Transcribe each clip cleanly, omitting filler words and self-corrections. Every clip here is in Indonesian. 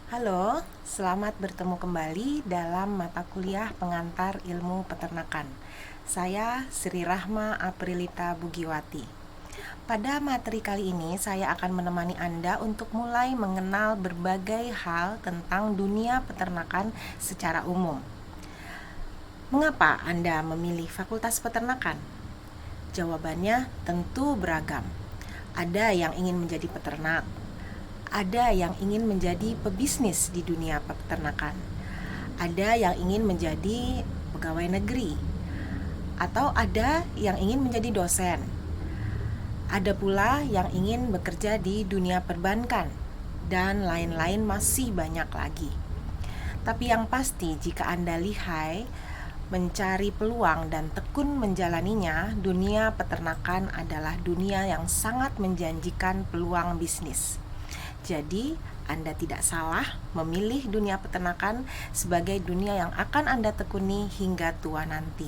Halo, selamat bertemu kembali dalam mata kuliah pengantar ilmu peternakan. Saya Sri Rahma Aprilita Bugiwati. Pada materi kali ini, saya akan menemani Anda untuk mulai mengenal berbagai hal tentang dunia peternakan secara umum. Mengapa Anda memilih Fakultas Peternakan? Jawabannya tentu beragam. Ada yang ingin menjadi peternak, ada yang ingin menjadi pebisnis di dunia peternakan, ada yang ingin menjadi pegawai negeri, atau ada yang ingin menjadi dosen. Ada pula yang ingin bekerja di dunia perbankan, dan lain-lain masih banyak lagi. Tapi yang pasti, jika Anda lihai mencari peluang dan tekun menjalaninya, dunia peternakan adalah dunia yang sangat menjanjikan peluang bisnis. Jadi, Anda tidak salah memilih dunia peternakan sebagai dunia yang akan Anda tekuni hingga tua nanti.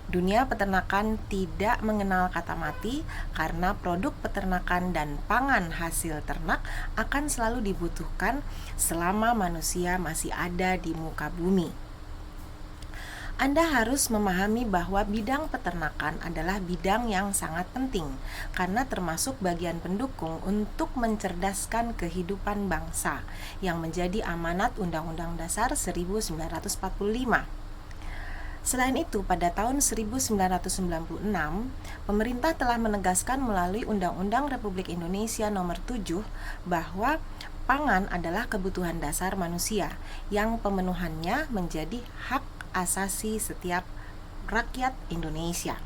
Dunia peternakan tidak mengenal kata mati karena produk peternakan dan pangan hasil ternak akan selalu dibutuhkan selama manusia masih ada di muka bumi. Anda harus memahami bahwa bidang peternakan adalah bidang yang sangat penting karena termasuk bagian pendukung untuk mencerdaskan kehidupan bangsa yang menjadi amanat Undang-Undang Dasar 1945. Selain itu, pada tahun 1996, pemerintah telah menegaskan melalui Undang-Undang Republik Indonesia Nomor 7 bahwa pangan adalah kebutuhan dasar manusia yang pemenuhannya menjadi hak asasi setiap rakyat Indonesia.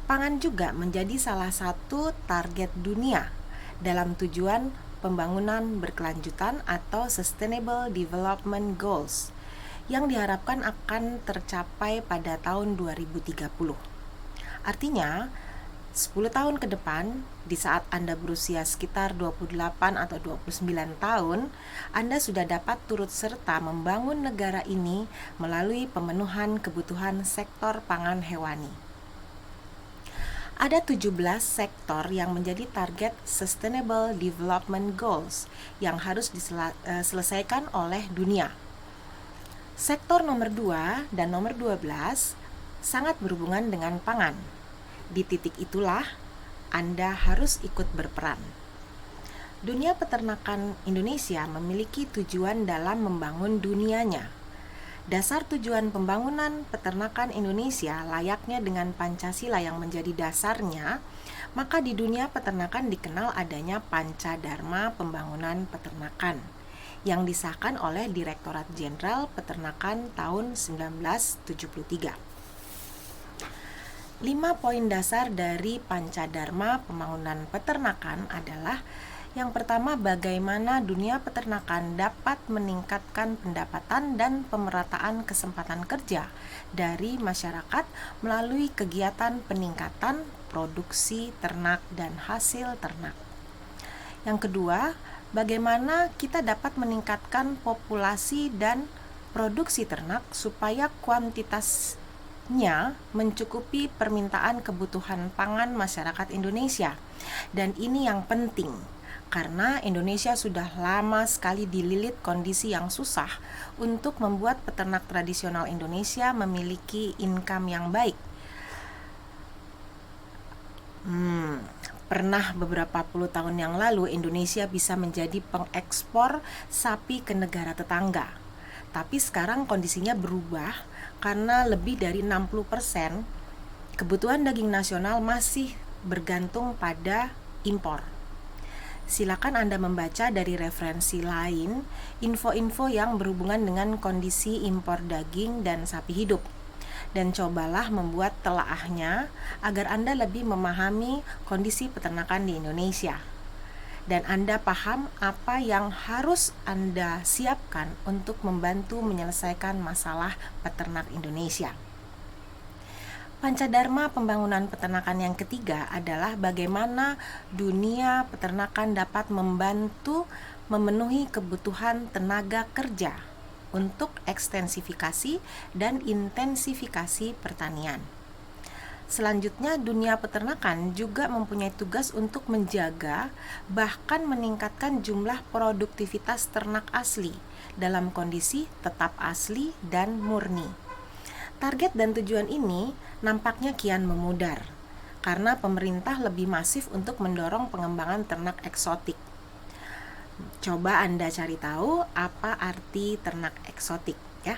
Pangan juga menjadi salah satu target dunia dalam tujuan pembangunan berkelanjutan atau Sustainable Development Goals yang diharapkan akan tercapai pada tahun 2030. Artinya, 10 tahun ke depan, di saat Anda berusia sekitar 28 atau 29 tahun, Anda sudah dapat turut serta membangun negara ini melalui pemenuhan kebutuhan sektor pangan hewani. Ada 17 sektor yang menjadi target Sustainable Development Goals yang harus diselesaikan oleh dunia. Sektor nomor 2 dan nomor 12 sangat berhubungan dengan pangan. Di titik itulah Anda harus ikut berperan. Dunia peternakan Indonesia memiliki tujuan dalam membangun dunianya. Dasar tujuan pembangunan peternakan Indonesia layaknya dengan Pancasila yang menjadi dasarnya, maka di dunia peternakan dikenal adanya Pancadharma Pembangunan Peternakan yang disahkan oleh Direktorat Jenderal Peternakan tahun 1973. 5 poin dasar dari Pancadharma Pembangunan Peternakan adalah: yang pertama, bagaimana dunia peternakan dapat meningkatkan pendapatan dan pemerataan kesempatan kerja dari masyarakat melalui kegiatan peningkatan produksi ternak dan hasil ternak. Yang kedua, bagaimana kita dapat meningkatkan populasi dan produksi ternak supaya kuantitasnya mencukupi permintaan kebutuhan pangan masyarakat Indonesia. Dan ini yang penting karena Indonesia sudah lama sekali dililit kondisi yang susah untuk membuat peternak tradisional Indonesia memiliki income yang baik. Pernah beberapa puluh tahun yang lalu Indonesia bisa menjadi pengekspor sapi ke negara tetangga. Tapi sekarang kondisinya berubah karena lebih dari 60% kebutuhan daging nasional masih bergantung pada impor. Silakan Anda membaca dari referensi lain info-info yang berhubungan dengan kondisi impor daging dan sapi hidup. Dan cobalah membuat telaahnya agar Anda lebih memahami kondisi peternakan di Indonesia. Dan Anda paham apa yang harus Anda siapkan untuk membantu menyelesaikan masalah peternak Indonesia. Pancadharma Pembangunan Peternakan yang ketiga adalah bagaimana dunia peternakan dapat membantu memenuhi kebutuhan tenaga kerja untuk ekstensifikasi dan intensifikasi pertanian. Selanjutnya, dunia peternakan juga mempunyai tugas untuk menjaga bahkan meningkatkan jumlah produktivitas ternak asli dalam kondisi tetap asli dan murni. Target dan tujuan ini nampaknya kian memudar karena pemerintah lebih masif untuk mendorong pengembangan ternak eksotik. Coba Anda cari tahu apa arti ternak eksotik ya.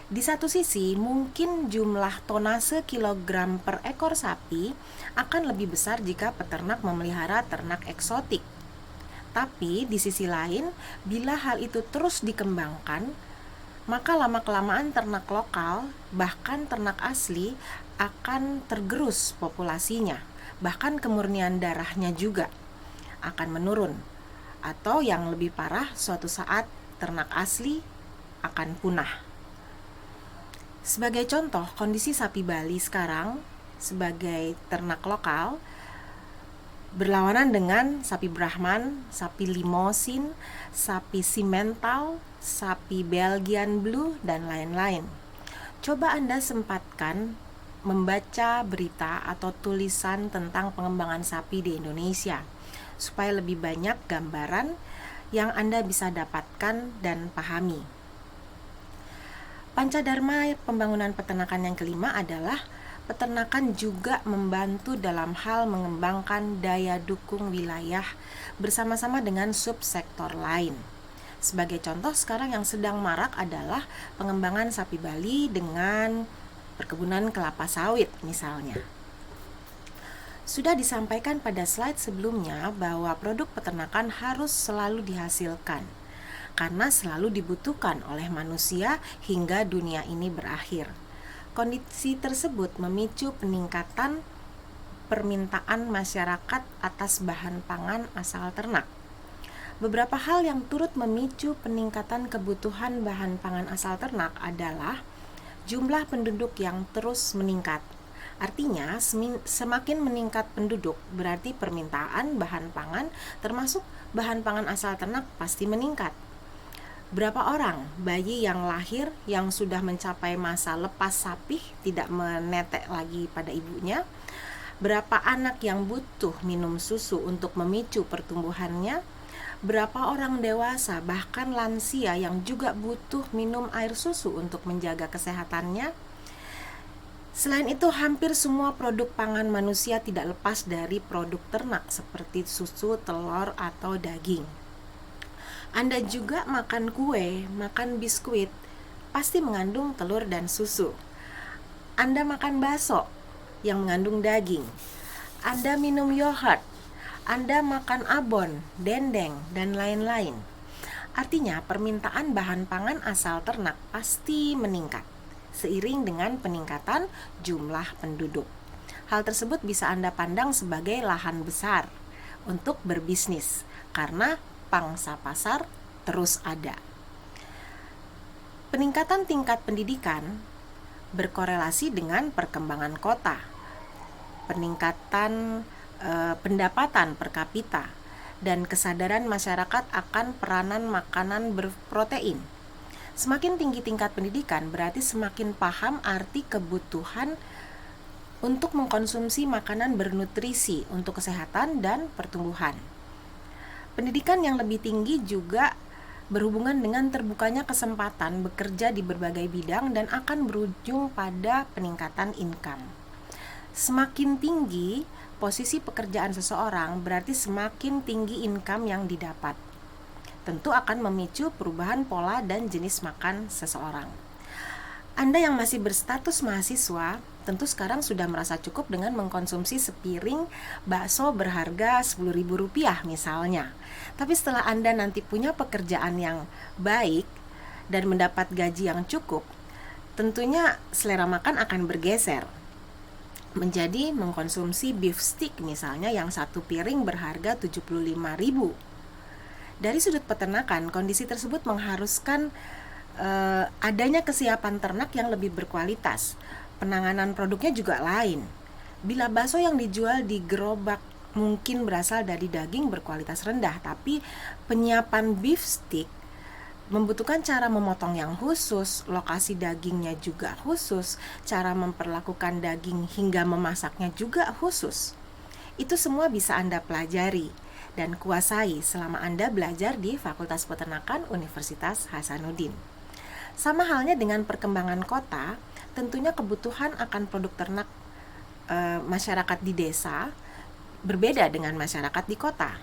Di satu sisi, mungkin jumlah tonase kilogram per ekor sapi akan lebih besar jika peternak memelihara ternak eksotik. Tapi di sisi lain, bila hal itu terus dikembangkan, maka lama-kelamaan ternak lokal, bahkan ternak asli, akan tergerus populasinya. Bahkan kemurnian darahnya juga akan menurun. Atau yang lebih parah, suatu saat ternak asli akan punah. Sebagai contoh, kondisi sapi Bali sekarang sebagai ternak lokal berlawanan dengan sapi Brahman, sapi Limousin, sapi Simmental, sapi Belgian Blue, dan lain-lain. Coba Anda sempatkan membaca berita atau tulisan tentang pengembangan sapi di Indonesia, supaya lebih banyak gambaran yang Anda bisa dapatkan dan pahami. Pancadharma pembangunan peternakan yang kelima adalah peternakan juga membantu dalam hal mengembangkan daya dukung wilayah bersama-sama dengan subsektor lain. Sebagai contoh, sekarang yang sedang marak adalah pengembangan sapi Bali dengan perkebunan kelapa sawit misalnya. Sudah disampaikan pada slide sebelumnya bahwa produk peternakan harus selalu dihasilkan karena selalu dibutuhkan oleh manusia hingga dunia ini berakhir. Kondisi tersebut memicu peningkatan permintaan masyarakat atas bahan pangan asal ternak. Beberapa hal yang turut memicu peningkatan kebutuhan bahan pangan asal ternak adalah jumlah penduduk yang terus meningkat. Artinya, semakin meningkat penduduk berarti permintaan bahan pangan termasuk bahan pangan asal ternak pasti meningkat. Berapa orang bayi yang lahir yang sudah mencapai masa lepas sapih, tidak menetek lagi pada ibunya? Berapa anak yang butuh minum susu untuk memicu pertumbuhannya? Berapa orang dewasa bahkan lansia yang juga butuh minum air susu untuk menjaga kesehatannya? Selain itu, hampir semua produk pangan manusia tidak lepas dari produk ternak seperti susu, telur, atau daging. Anda juga makan kue, makan biskuit, pasti mengandung telur dan susu. Anda makan bakso yang mengandung daging. Anda minum yogurt, Anda makan abon, dendeng, dan lain-lain. Artinya, permintaan bahan pangan asal ternak pasti meningkat seiring dengan peningkatan jumlah penduduk. Hal tersebut bisa Anda pandang sebagai lahan besar untuk berbisnis karena pangsa pasar terus ada. Peningkatan tingkat pendidikan berkorelasi dengan perkembangan kota. Peningkatan pendapatan per kapita dan kesadaran masyarakat akan peranan makanan berprotein. Semakin tinggi tingkat pendidikan berarti semakin paham arti kebutuhan untuk mengkonsumsi makanan bernutrisi untuk kesehatan dan pertumbuhan. Pendidikan yang lebih tinggi juga berhubungan dengan terbukanya kesempatan bekerja di berbagai bidang dan akan berujung pada peningkatan income. Semakin tinggi posisi pekerjaan seseorang, berarti semakin tinggi income yang didapat. Tentu akan memicu perubahan pola dan jenis makan seseorang. Anda yang masih berstatus mahasiswa, tentu sekarang sudah merasa cukup dengan mengkonsumsi sepiring bakso berharga Rp10.000 misalnya. Tapi setelah Anda nanti punya pekerjaan yang baik dan mendapat gaji yang cukup, tentunya selera makan akan bergeser menjadi mengkonsumsi beef stick misalnya yang satu piring berharga Rp75.000. Dari sudut peternakan, kondisi tersebut mengharuskan adanya kesiapan ternak yang lebih berkualitas. Penanganan produknya juga lain. Bila bakso yang dijual di gerobak mungkin berasal dari daging berkualitas rendah, tapi penyiapan beef stick membutuhkan cara memotong yang khusus, lokasi dagingnya juga khusus, cara memperlakukan daging hingga memasaknya juga khusus. Itu semua bisa Anda pelajari dan kuasai selama Anda belajar di Fakultas Peternakan Universitas Hasanuddin. Sama halnya dengan perkembangan kota, tentunya kebutuhan akan produk ternak masyarakat di desa berbeda dengan masyarakat di kota.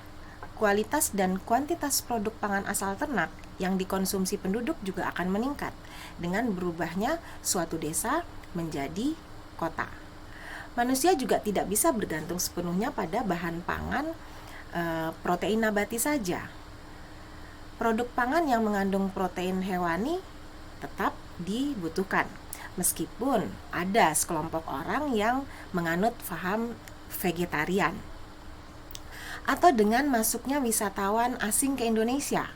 Kualitas dan kuantitas produk pangan asal ternak yang dikonsumsi penduduk juga akan meningkat dengan berubahnya suatu desa menjadi kota. Manusia juga tidak bisa bergantung sepenuhnya pada bahan pangan protein nabati saja. Produk pangan yang mengandung protein hewani tetap dibutuhkan, meskipun ada sekelompok orang yang menganut paham vegetarian. Atau dengan masuknya wisatawan asing ke Indonesia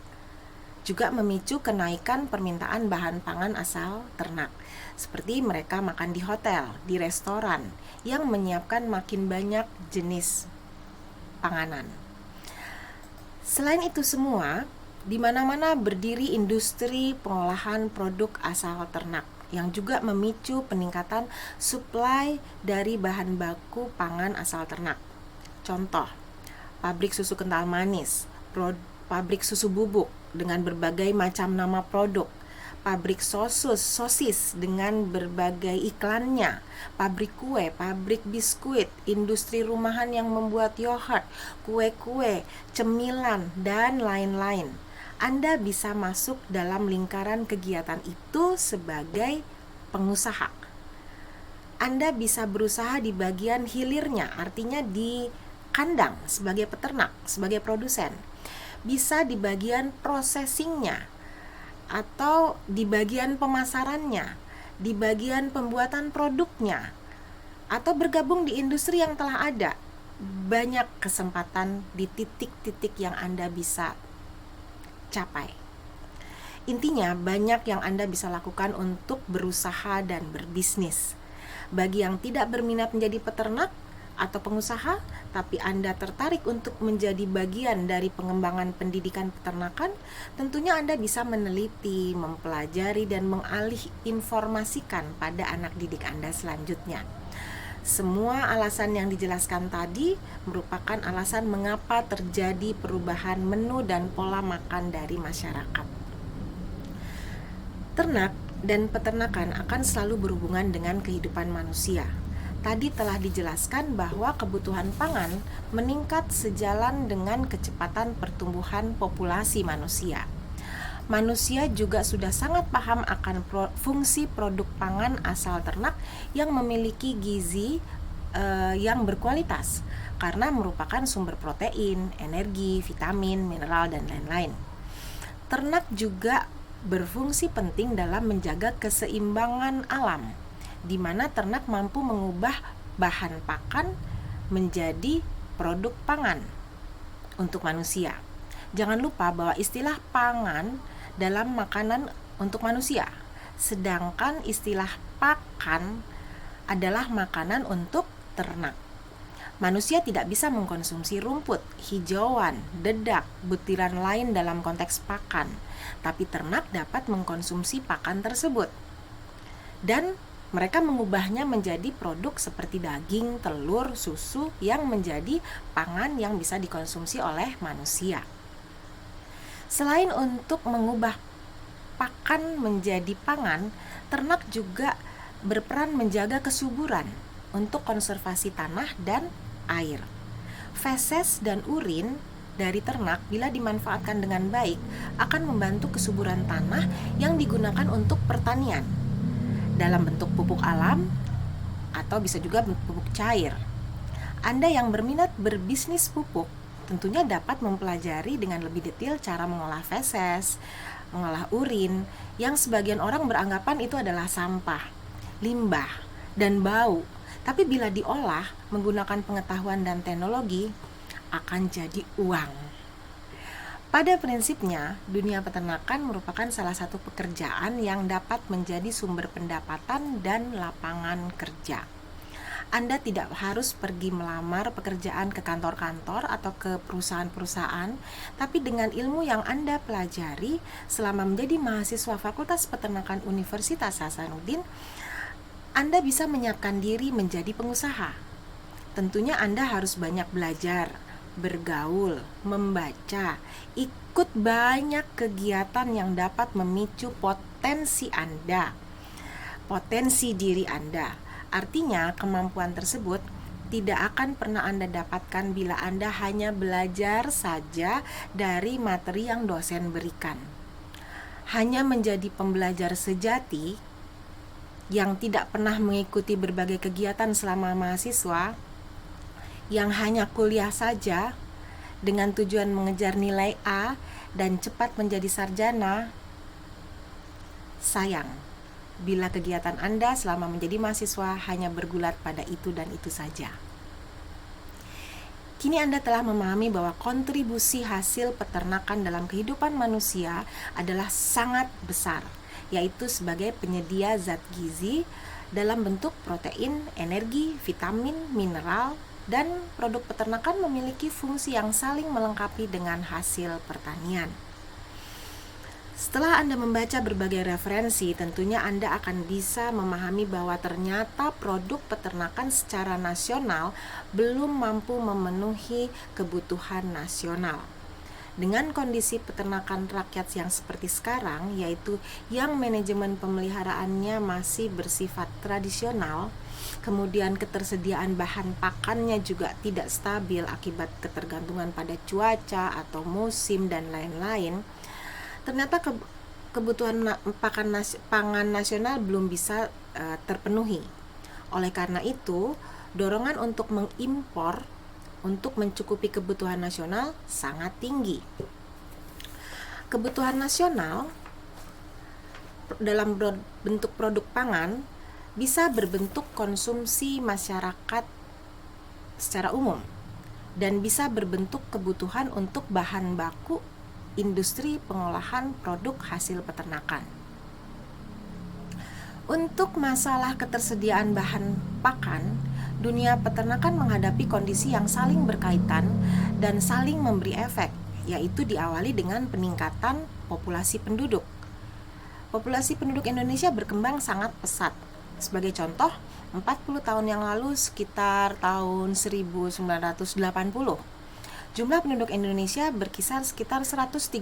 juga memicu kenaikan permintaan bahan pangan asal ternak, seperti mereka makan di hotel, di restoran yang menyiapkan makin banyak jenis panganan. Selain itu semua, di mana-mana berdiri industri pengolahan produk asal ternak yang juga memicu peningkatan suplai dari bahan baku pangan asal ternak. Contoh, pabrik susu kental manis, pabrik susu bubuk dengan berbagai macam nama produk, pabrik sosis dengan berbagai iklannya, pabrik kue, pabrik biskuit, industri rumahan yang membuat yogurt, kue-kue, cemilan, dan lain-lain. Anda bisa masuk dalam lingkaran kegiatan itu sebagai pengusaha. Anda bisa berusaha di bagian hilirnya, artinya di kandang sebagai peternak, sebagai produsen. Bisa di bagian processingnya, atau di bagian pemasarannya, di bagian pembuatan produknya, atau bergabung di industri yang telah ada. Banyak kesempatan di titik-titik yang Anda bisa capai. Intinya, banyak yang Anda bisa lakukan untuk berusaha dan berbisnis. Bagi yang tidak berminat menjadi peternak atau pengusaha, tapi Anda tertarik untuk menjadi bagian dari pengembangan pendidikan peternakan, tentunya Anda bisa meneliti, mempelajari, dan mengalih informasikan pada anak didik Anda selanjutnya. Semua alasan yang dijelaskan tadi merupakan alasan mengapa terjadi perubahan menu dan pola makan dari masyarakat. Ternak dan peternakan akan selalu berhubungan dengan kehidupan manusia. Tadi telah dijelaskan bahwa kebutuhan pangan meningkat sejalan dengan kecepatan pertumbuhan populasi manusia. Manusia juga sudah sangat paham akan fungsi produk pangan asal ternak yang memiliki gizi yang berkualitas karena merupakan sumber protein, energi, vitamin, mineral, dan lain-lain. Ternak juga berfungsi penting dalam menjaga keseimbangan alam, di mana ternak mampu mengubah bahan pakan menjadi produk pangan untuk manusia. Jangan lupa bahwa istilah pangan dalam makanan untuk manusia, sedangkan istilah pakan adalah makanan untuk ternak. Manusia tidak bisa mengkonsumsi rumput, hijauan, dedak, butiran lain dalam konteks pakan, tapi ternak dapat mengkonsumsi pakan tersebut. Dan mereka mengubahnya menjadi produk seperti daging, telur, susu yang menjadi pangan yang bisa dikonsumsi oleh manusia. Selain untuk mengubah pakan menjadi pangan, ternak juga berperan menjaga kesuburan untuk konservasi tanah dan air. Feses dan urin dari ternak bila dimanfaatkan dengan baik akan membantu kesuburan tanah yang digunakan untuk pertanian dalam bentuk pupuk alam atau bisa juga pupuk cair. Anda yang berminat berbisnis pupuk tentunya dapat mempelajari dengan lebih detail cara mengolah feses, mengolah urin, yang sebagian orang beranggapan itu adalah sampah, limbah, dan bau. Tapi bila diolah menggunakan pengetahuan dan teknologi, akan jadi uang. Pada prinsipnya, dunia peternakan merupakan salah satu pekerjaan yang dapat menjadi sumber pendapatan dan lapangan kerja. Anda tidak harus pergi melamar pekerjaan ke kantor-kantor atau ke perusahaan-perusahaan, tapi dengan ilmu yang Anda pelajari selama menjadi mahasiswa Fakultas Peternakan Universitas Hasanuddin, Anda bisa menyiapkan diri menjadi pengusaha. Tentunya Anda harus banyak belajar, bergaul, membaca, ikut banyak kegiatan yang dapat memicu potensi Anda, potensi diri Anda. Artinya, kemampuan tersebut tidak akan pernah Anda dapatkan bila Anda hanya belajar saja dari materi yang dosen berikan. Hanya menjadi pembelajar sejati yang tidak pernah mengikuti berbagai kegiatan selama mahasiswa, yang hanya kuliah saja dengan tujuan mengejar nilai A dan cepat menjadi sarjana, sayang bila kegiatan Anda selama menjadi mahasiswa hanya bergulat pada itu dan itu saja. Kini Anda telah memahami bahwa kontribusi hasil peternakan dalam kehidupan manusia adalah sangat besar, yaitu sebagai penyedia zat gizi dalam bentuk protein, energi, vitamin, mineral, dan produk peternakan memiliki fungsi yang saling melengkapi dengan hasil pertanian. Setelah Anda membaca berbagai referensi, tentunya Anda akan bisa memahami bahwa ternyata produk peternakan secara nasional belum mampu memenuhi kebutuhan nasional. Dengan kondisi peternakan rakyat yang seperti sekarang, yaitu yang manajemen pemeliharaannya masih bersifat tradisional, kemudian ketersediaan bahan pakannya juga tidak stabil akibat ketergantungan pada cuaca atau musim dan lain-lain, ternyata kebutuhan pangan nasional belum bisa terpenuhi. Oleh karena itu, dorongan untuk mengimpor untuk mencukupi kebutuhan nasional sangat tinggi. Kebutuhan nasional dalam bentuk produk pangan bisa berbentuk konsumsi masyarakat secara umum dan bisa berbentuk kebutuhan untuk bahan baku industri pengolahan produk hasil peternakan. Untuk masalah ketersediaan bahan pakan, dunia peternakan menghadapi kondisi yang saling berkaitan dan saling memberi efek, yaitu diawali dengan peningkatan populasi penduduk. Populasi penduduk Indonesia berkembang sangat pesat. Sebagai contoh, 40 tahun yang lalu sekitar tahun 1980, jumlah penduduk Indonesia berkisar sekitar 135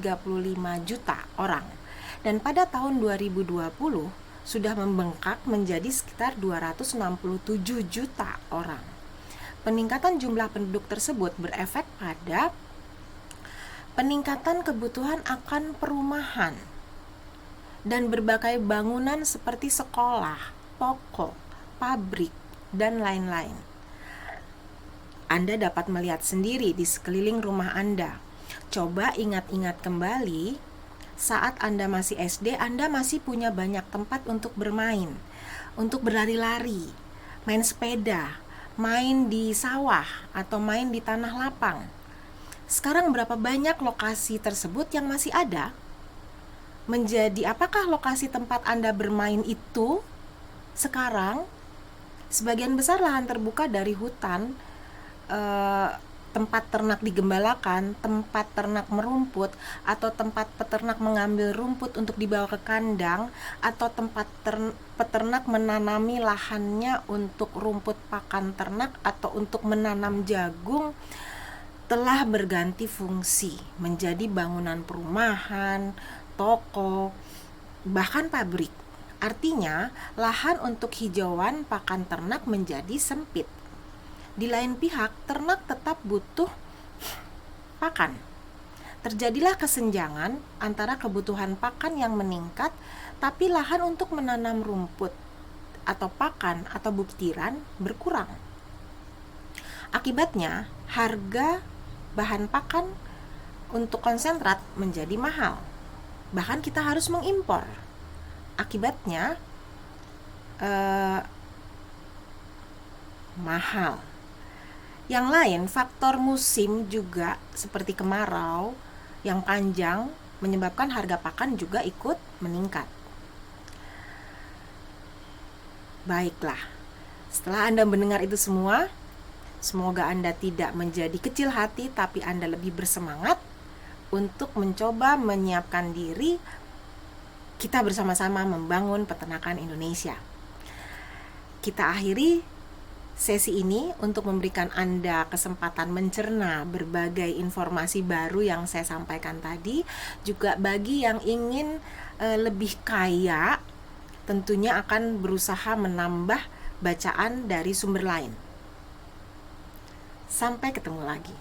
juta orang. Dan pada tahun 2020 sudah membengkak menjadi sekitar 267 juta orang. Peningkatan jumlah penduduk tersebut berefek pada peningkatan kebutuhan akan perumahan dan berbagai bangunan seperti sekolah, toko, pabrik, dan lain-lain. Anda dapat melihat sendiri di sekeliling rumah Anda. Coba ingat-ingat kembali, saat Anda masih SD, Anda masih punya banyak tempat untuk bermain, untuk berlari-lari, main sepeda, main di sawah, atau main di tanah lapang. Sekarang berapa banyak lokasi tersebut yang masih ada? Apakah lokasi tempat Anda bermain itu sekarang sebagian besar lahan terbuka dari hutan, tempat ternak digembalakan, tempat ternak merumput, atau tempat peternak mengambil rumput untuk dibawa ke kandang, atau tempat peternak menanami lahannya untuk rumput pakan ternak atau untuk menanam jagung, telah berganti fungsi menjadi bangunan perumahan, toko, bahkan pabrik. Artinya, lahan untuk hijauan pakan ternak menjadi sempit. Di lain pihak, ternak tetap butuh pakan. Terjadilah kesenjangan antara kebutuhan pakan yang meningkat, tapi lahan untuk menanam rumput atau pakan atau butiran berkurang. Akibatnya, harga bahan pakan untuk konsentrat menjadi mahal. Bahkan kita harus mengimpor. Akibatnya, mahal. Yang lain, faktor musim juga seperti kemarau yang panjang menyebabkan harga pakan juga ikut meningkat. Baiklah, Setelah Anda mendengar itu semua, semoga Anda tidak menjadi kecil hati, tapi Anda lebih bersemangat untuk mencoba menyiapkan diri kita bersama-sama membangun peternakan Indonesia. Kita akhiri sesi ini untuk memberikan Anda kesempatan mencerna berbagai informasi baru yang saya sampaikan tadi. Juga bagi yang ingin lebih kaya, tentunya akan berusaha menambah bacaan dari sumber lain. Sampai ketemu lagi.